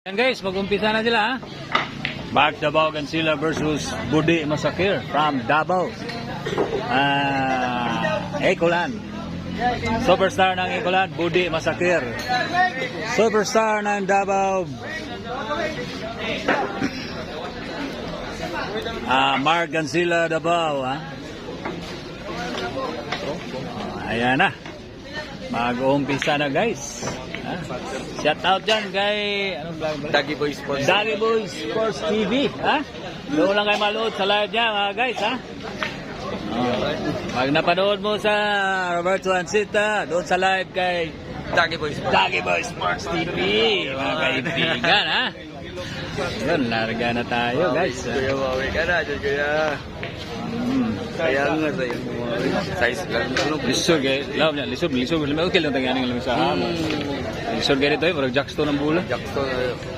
Yan guys, mag-umpisa na sila ha. Mark Davao Gansila versus Budi Masakir from Davao. Ecoland. Superstar ng Ecoland, Budi Masakir. Superstar ng Davao, Mark Gansila Davao ha. Ayan na. Mag-uumpisa na guys. Shout out dyan kay Dagi Boy Sports. Dagi Boy Sports TV. Doon lang kayo malood sa live niya mga guys ha. Pag napanood mo sa Roberto Ancita, doon sa live kay Dagi Boy Sports. Dagi Boy Sports TV. Mga kaibigan ha. Yun, larga na tayo guys. Kuya, mawi ka na. Diyos kuya. Kaya nga sa'yo. Size lang. Lisod kay, lisod. Okay lang tangyanin lang sa hamon. Lisod kay dito parang jackstone ng bula. Jackson.